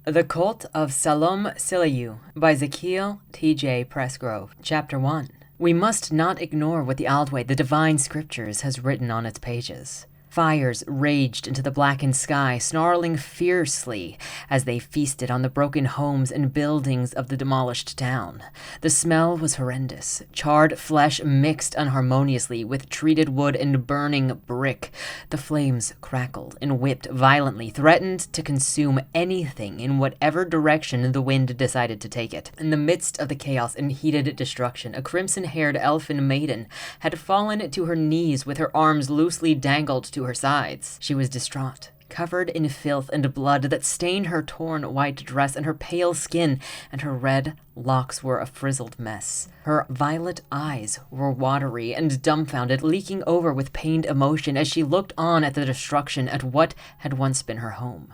The Cult of Salom'Sileyu by Zachael T.J. Presgrove. Chapter 1. We must not ignore what the Aldway, the divine scriptures, has written on its pages. Fires raged into the blackened sky, snarling fiercely as they feasted on the broken homes and buildings of the demolished town. The smell was horrendous. Charred flesh mixed unharmoniously with treated wood and burning brick. The flames crackled and whipped violently, threatened to consume anything in whatever direction the wind decided to take it. In the midst of the chaos and heated destruction, a crimson-haired elfin maiden had fallen to her knees with her arms loosely dangled to her sides. She was distraught, covered in filth and blood that stained her torn white dress and her pale skin, and her red locks were a frizzled mess. Her violet eyes were watery and dumbfounded, leaking over with pained emotion as she looked on at the destruction at what had once been her home.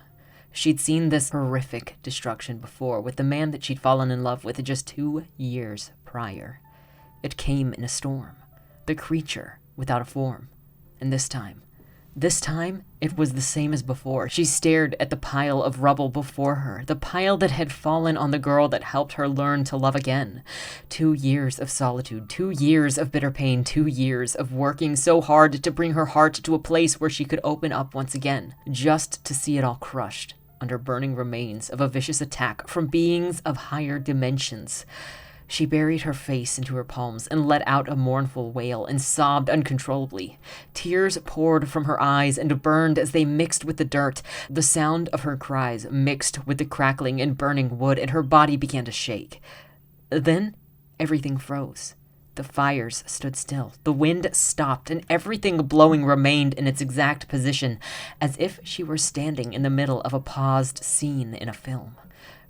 She'd seen this horrific destruction before with the man that she'd fallen in love with just 2 years prior. It came in a storm, the creature without a form, and this time, it was the same as before. She stared at the pile of rubble before her, the pile that had fallen on the girl that helped her learn to love again. 2 years of solitude, 2 years of bitter pain, 2 years of working so hard to bring her heart to a place where she could open up once again, just to see it all crushed under burning remains of a vicious attack from beings of higher dimensions. She buried her face into her palms and let out a mournful wail and sobbed uncontrollably. Tears poured from her eyes and burned as they mixed with the dirt. The sound of her cries mixed with the crackling and burning wood, and her body began to shake. Then everything froze. The fires stood still. The wind stopped, and everything blowing remained in its exact position, as if she were standing in the middle of a paused scene in a film.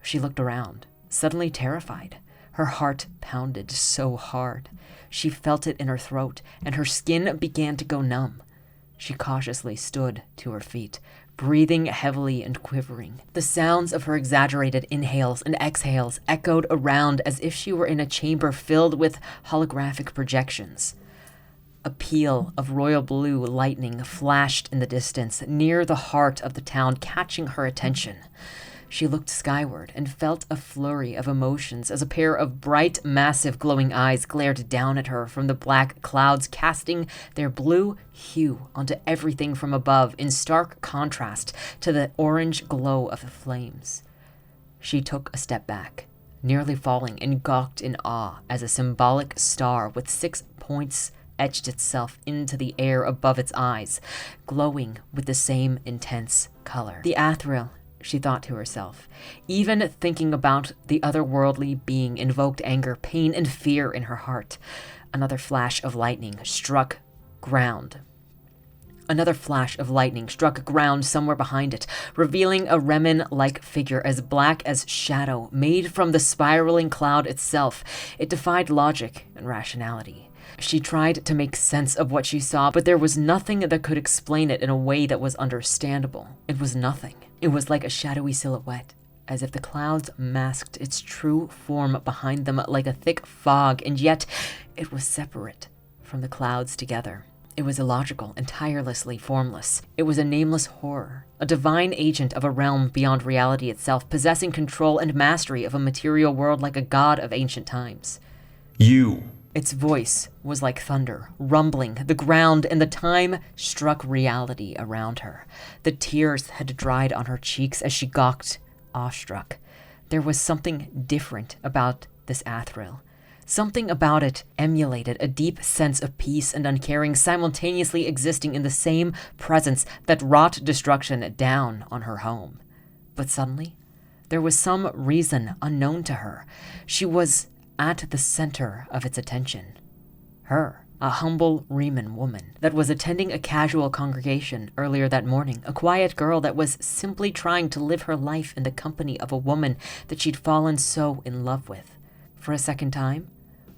She looked around, suddenly terrified. Her heart pounded so hard. She felt it in her throat, and her skin began to go numb. She cautiously stood to her feet, breathing heavily and quivering. The sounds of her exaggerated inhales and exhales echoed around as if she were in a chamber filled with holographic projections. A peal of royal blue lightning flashed in the distance, near the heart of the town, catching her attention. She looked skyward and felt a flurry of emotions as a pair of bright, massive, glowing eyes glared down at her from the black clouds, casting their blue hue onto everything from above in stark contrast to the orange glow of the flames. She took a step back, nearly falling, and gawked in awe as a symbolic star with 6 points etched itself into the air above its eyes, glowing with the same intense color. The Athril, she thought to herself. Even thinking about the otherworldly being invoked anger, pain, and fear in her heart. Another flash of lightning struck ground. Somewhere behind it, revealing a Remen-like figure as black as shadow, made from the spiraling cloud itself. It defied logic and rationality. She tried to make sense of what she saw, but there was nothing that could explain it in a way that was understandable. It was nothing. It was like a shadowy silhouette, as if the clouds masked its true form behind them like a thick fog, and yet it was separate from the clouds together. It was illogical and tirelessly formless. It was a nameless horror, a divine agent of a realm beyond reality itself, possessing control and mastery of a material world like a god of ancient times. You! Its voice was like thunder, rumbling the ground, and the time-struck reality around her. The tears had dried on her cheeks as she gawked, awestruck. There was something different about this Athril. Something about it emulated a deep sense of peace and uncaring, simultaneously existing in the same presence that wrought destruction down on her home. But suddenly, there was some reason unknown to her. She was at the center of its attention. Her, a humble Remen woman that was attending a casual congregation earlier that morning, a quiet girl that was simply trying to live her life in the company of a woman that she'd fallen so in love with. For a second time,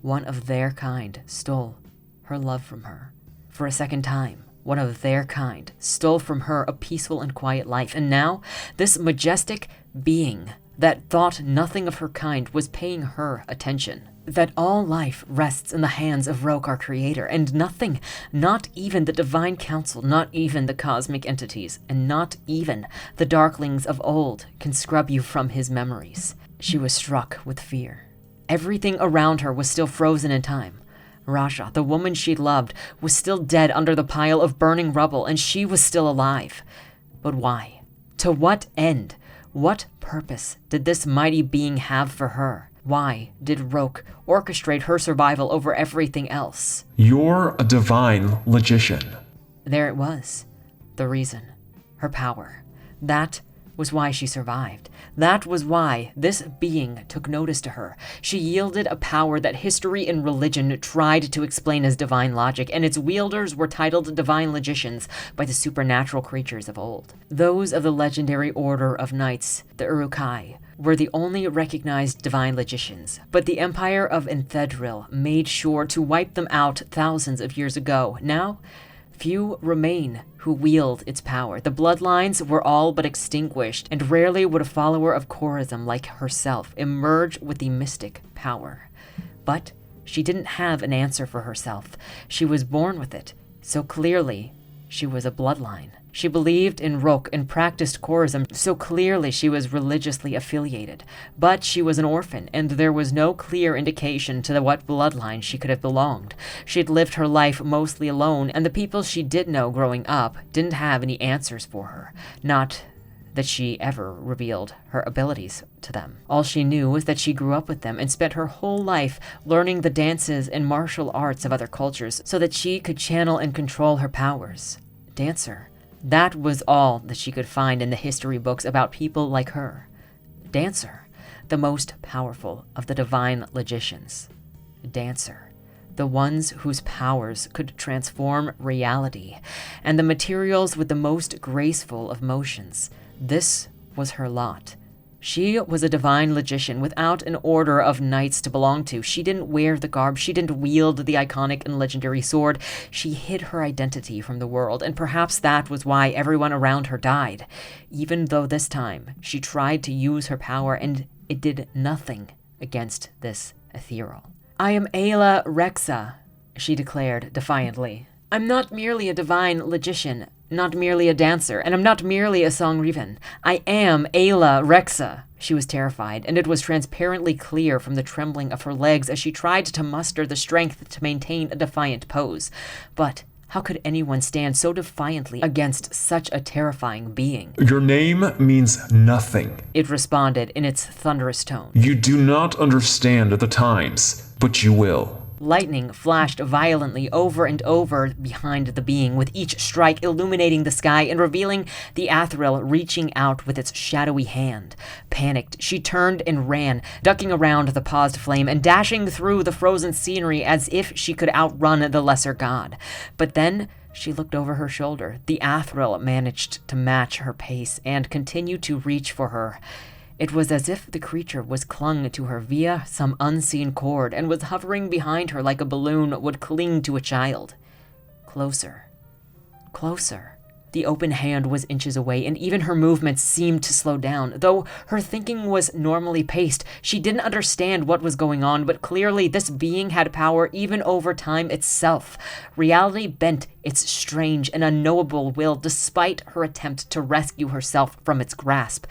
one of their kind stole her love from her. For a second time, one of their kind stole from her a peaceful and quiet life, and now this majestic being that thought nothing of her kind was paying her attention. That all life rests in the hands of Roke, our creator, and nothing, not even the divine council, not even the cosmic entities, and not even the darklings of old can scrub you from his memories. She was struck with fear. Everything around her was still frozen in time. Raja, the woman she loved, was still dead under the pile of burning rubble, and she was still alive. But why? To what end? What purpose did this mighty being have for her? Why did Roke orchestrate her survival over everything else? You're a divine logician. There it was. The reason. Her power. That was why she survived. That was why this being took notice to her. She yielded a power that history and religion tried to explain as divine logic, and its wielders were titled divine logicians by the supernatural creatures of old. Those of the legendary order of knights, the Uruk-hai, were the only recognized divine logicians, but the Empire of Enthedril made sure to wipe them out thousands of years ago. Now, few remain who wield its power. The bloodlines were all but extinguished, and rarely would a follower of Chorism like herself emerge with the mystic power. But she didn't have an answer for herself. She was born with it, so clearly she was a bloodline. She believed in Roke and practiced Chorism, so clearly she was religiously affiliated. But she was an orphan, and there was no clear indication to what bloodline she could have belonged. She'd lived her life mostly alone, and the people she did know growing up didn't have any answers for her. Not that she ever revealed her abilities to them. All she knew was that she grew up with them and spent her whole life learning the dances and martial arts of other cultures so that she could channel and control her powers. Dancer. That was all that she could find in the history books about people like her. Dancer, the most powerful of the divine logicians. Dancer, the ones whose powers could transform reality, and the materials with the most graceful of motions. This was her lot. She was a divine logician without an order of knights to belong to. She didn't wear the garb. She didn't wield the iconic and legendary sword. She hid her identity from the world, and perhaps that was why everyone around her died. Even though this time she tried to use her power, and it did nothing against this ethereal. "I am Ayla Rexa," she declared defiantly. "I'm not merely a divine logician, not merely a dancer, and I'm not merely a songriven. I am Ayla Rexa." She was terrified, and it was transparently clear from the trembling of her legs as she tried to muster the strength to maintain a defiant pose. But how could anyone stand so defiantly against such a terrifying being? Your name means nothing, it responded in its thunderous tone. You do not understand the times, but you will. Lightning flashed violently over and over behind the being, with each strike illuminating the sky and revealing the Athril reaching out with its shadowy hand. Panicked, she turned and ran, ducking around the paused flame and dashing through the frozen scenery as if she could outrun the lesser god. But then she looked over her shoulder. The Athril managed to match her pace and continued to reach for her. It was as if the creature was clung to her via some unseen cord and was hovering behind her like a balloon would cling to a child. Closer. Closer. The open hand was inches away, and even her movements seemed to slow down. Though her thinking was normally paced, she didn't understand what was going on, but clearly this being had power even over time itself. Reality bent its strange and unknowable will despite her attempt to rescue herself from its grasp.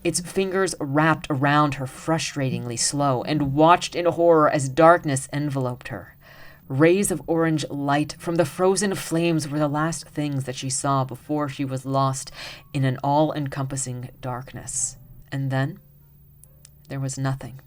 Its fingers wrapped around her frustratingly slow and watched in horror as darkness enveloped her. Rays of orange light from the frozen flames were the last things that she saw before she was lost in an all-encompassing darkness. And then there was nothing.